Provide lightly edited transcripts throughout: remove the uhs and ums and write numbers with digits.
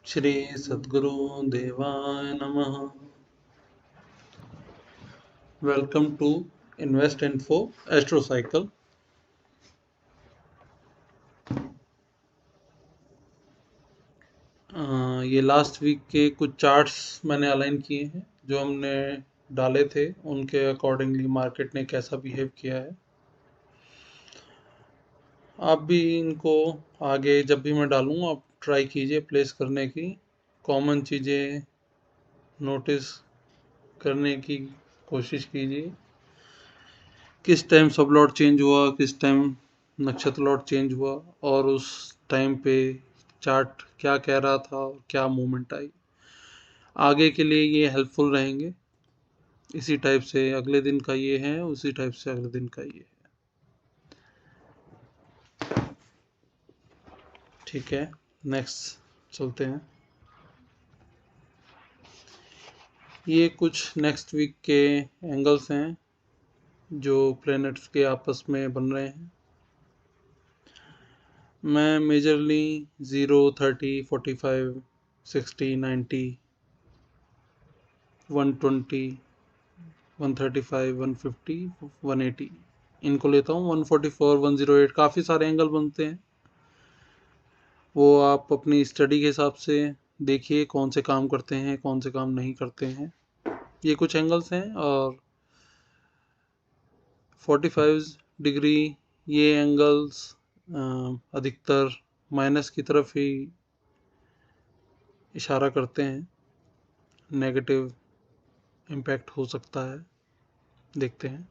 श्री सद्गुरु देवाय नमः। Welcome to Invest Info Astro Cycle. ये लास्ट वीक के कुछ चार्ट्स मैंने अलाइन किए हैं जो हमने डाले थे, उनके अकॉर्डिंगली मार्केट ने कैसा बिहेव किया है। आप भी इनको आगे जब भी मैं डालूँ आप ट्राई कीजिए प्लेस करने की, कॉमन चीज़ें नोटिस करने की कोशिश कीजिए। किस टाइम सब लॉट चेंज हुआ, किस टाइम नक्षत्र लॉट चेंज हुआ, और उस टाइम पे चार्ट क्या कह रहा था और क्या मूवमेंट आई। आगे के लिए ये हेल्पफुल रहेंगे। इसी टाइप से अगले दिन का ये है, उसी टाइप से अगले दिन का ये है। ठीक है, नेक्स्ट चलते हैं। ये कुछ नेक्स्ट वीक के एंगल्स हैं जो प्लैनेट्स के आपस में बन रहे हैं। मैं मेजरली 0, 30, 45, 60, 90, 120, 135, 150, 180 इनको लेता हूँ। 144, 108 काफ़ी सारे एंगल बनते हैं। वो आप अपनी स्टडी के हिसाब से देखिए कौन से काम करते हैं, कौन से काम नहीं करते हैं। ये कुछ एंगल्स हैं। और 45 डिग्री ये एंगल्स अधिकतर माइनस की तरफ ही इशारा करते हैं। नेगेटिव इम्पैक्ट हो सकता है, देखते हैं।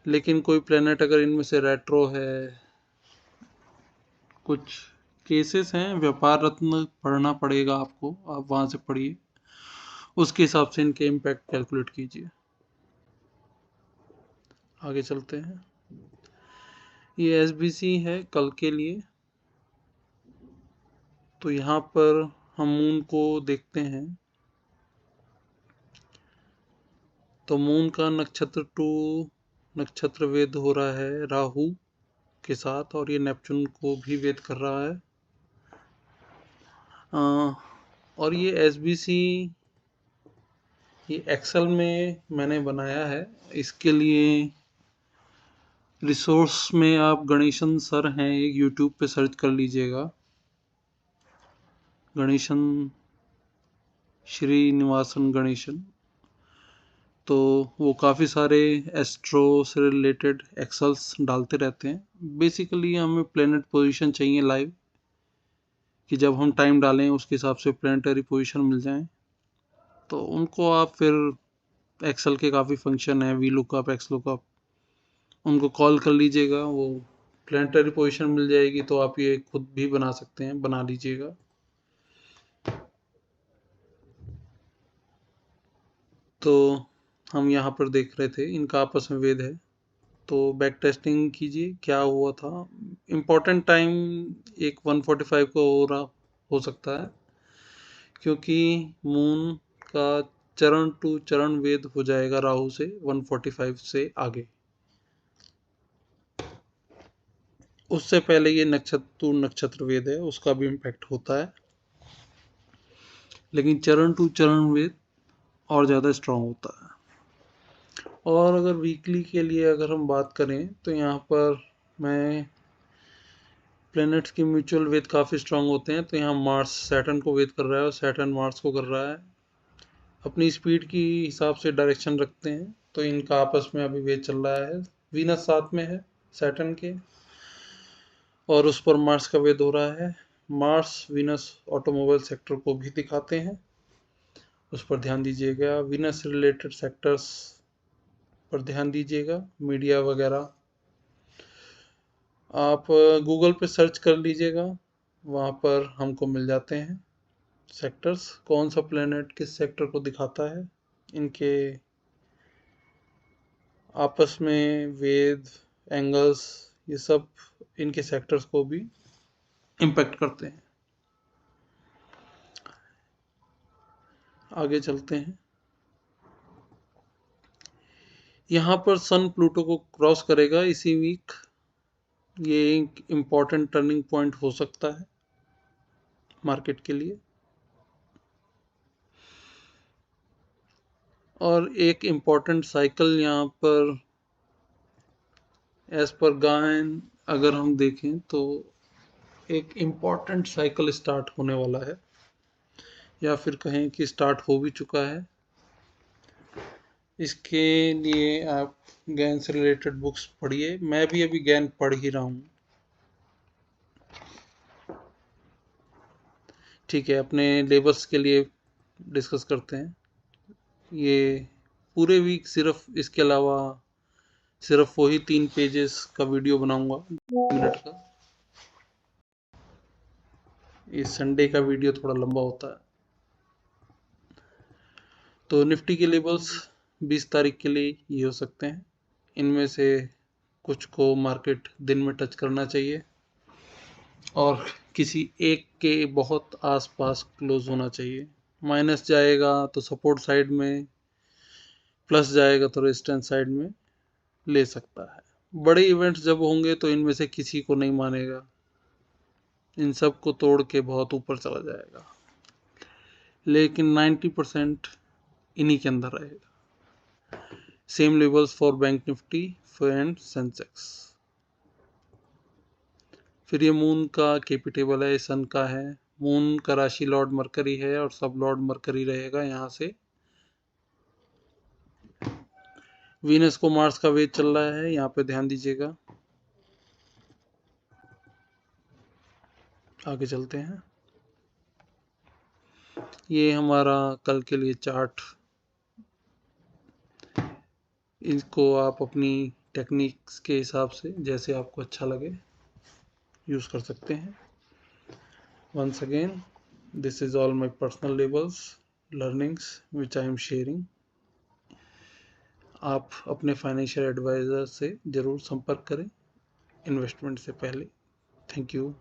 लेकिन कोई प्लेनेट अगर इनमें से रेट्रो है, कुछ केसेस हैं, व्यापार रत्न पढ़ना पड़ेगा आपको, आप वहाँ से पढ़िए, उसके हिसाब से इनके इम्पैक्ट कैलकुलेट कीजिए। आगे चलते हैं। ये SBC है कल के लिए। तो यहाँ पर हम मून को देखते हैं। तो मून का नक्षत्र 2 नक्षत्र वेद हो रहा है राहु के साथ, और ये नेपच्यून को भी वेद कर रहा है। और ये SBC ये एक्सेल में मैंने बनाया है। इसके लिए रिसोर्स में आप गणेशन सर हैं, एक यूट्यूब पे सर्च कर लीजिएगा, गणेशन श्रीनिवासन गणेशन। तो वो काफ़ी सारे एस्ट्रो से रिलेटेड एक्सेल्स डालते रहते हैं। बेसिकली हमें प्लेनेट पोजीशन चाहिए लाइव, कि जब हम टाइम डालें उसके हिसाब से प्लेनेटरी पोजीशन मिल जाए। तो उनको आप फिर एक्सेल के काफ़ी फंक्शन है, वी लुकअप, एक्स लुकअप, उनको कॉल कर लीजिएगा, वो प्लेनेटरी पोजीशन मिल जाएगी। तो आप ये खुद भी बना सकते हैं, बना लीजिएगा। तो हम यहाँ पर देख रहे थे इनका आपस में वेद है। तो बैक टेस्टिंग कीजिए क्या हुआ था। इम्पोर्टेंट टाइम एक 145 को हो सकता है, क्योंकि मून का चरण टू चरण वेद हो जाएगा राहु से 145 से आगे। उससे पहले ये नक्षत्र नक्षत्र वेद है, उसका भी इम्पैक्ट होता है, लेकिन चरण टू चरण वेद और ज़्यादा स्ट्रांग होता है। और अगर वीकली के लिए अगर हम बात करें तो यहाँ पर मैं प्लैनेट्स की म्यूचुअल वेद काफ़ी स्ट्रांग होते हैं। तो यहाँ मार्स सैटर्न को वेद कर रहा है और सैटर्न मार्स को कर रहा है। अपनी स्पीड की हिसाब से डायरेक्शन रखते हैं। तो इनका आपस में अभी वेद चल रहा है। वीनस साथ में है सैटर्न के, और उस पर मार्स का वेद हो रहा है। मार्स वीनस ऑटोमोबाइल सेक्टर को भी दिखाते हैं, उस पर ध्यान दीजिएगा। वीनस से रिलेटेड सेक्टर्स पर ध्यान दीजिएगा, मीडिया वगैरह। आप गूगल पे सर्च कर लीजिएगा, वहाँ पर हमको मिल जाते हैं सेक्टर्स, कौन सा प्लेनेट किस सेक्टर को दिखाता है। इनके आपस में वेद, एंगल्स, ये सब इनके सेक्टर्स को भी इम्पैक्ट करते हैं। आगे चलते हैं। यहाँ पर सन प्लूटो को क्रॉस करेगा इसी वीक। ये एक इम्पॉर्टेंट टर्निंग पॉइंट हो सकता है। मार्केट के लिए। और एक इम्पॉर्टेंट साइकिल यहाँ पर एज पर गायन अगर हम देखें तो एक इम्पॉर्टेंट साइकिल स्टार्ट होने वाला है, या फिर कहें कि स्टार्ट हो भी चुका है। इसके लिए आप गैन से रिलेटेड बुक्स पढ़िए। मैं भी अभी गैन पढ़ ही रहा हूँ। ठीक है, अपने लेबर्स के लिए डिस्कस करते हैं। ये पूरे वीक सिर्फ इसके अलावा सिर्फ वही 3 पेजेस का वीडियो बनाऊंगा 2 मिनट का। इस संडे का वीडियो थोड़ा लंबा होता है। तो निफ्टी के लेवल्स 20 तारीख के लिए ये हो सकते हैं। इनमें से कुछ को मार्केट दिन में टच करना चाहिए और किसी एक के बहुत आसपास क्लोज होना चाहिए। माइनस जाएगा तो सपोर्ट साइड में, प्लस जाएगा तो रेजिस्टेंस साइड में ले सकता है। बड़े इवेंट्स जब होंगे तो इनमें से किसी को नहीं मानेगा, इन सब को तोड़ के बहुत ऊपर चला जाएगा, लेकिन 90% इन्हीं के अंदर रहेगा। Same levels for bank Nifty and Sensex. फिर ये मून का केपी टेबल है, सन का है। मून का राशि लॉर्ड मरकरी है और सब लॉर्ड मरकरी रहेगा यहाँ से। वीनस को मार्स का वेग चल रहा है, यहाँ पे ध्यान दीजिएगा। आगे चलते हैं। ये हमारा कल के लिए चार्ट, इसको आप अपनी टेक्निक्स के हिसाब से जैसे आपको अच्छा लगे यूज़ कर सकते हैं। Once again, this is all my personal levels, learnings which I am sharing. आप अपने फाइनेंशियल एडवाइज़र से ज़रूर संपर्क करें इन्वेस्टमेंट से पहले। Thank you.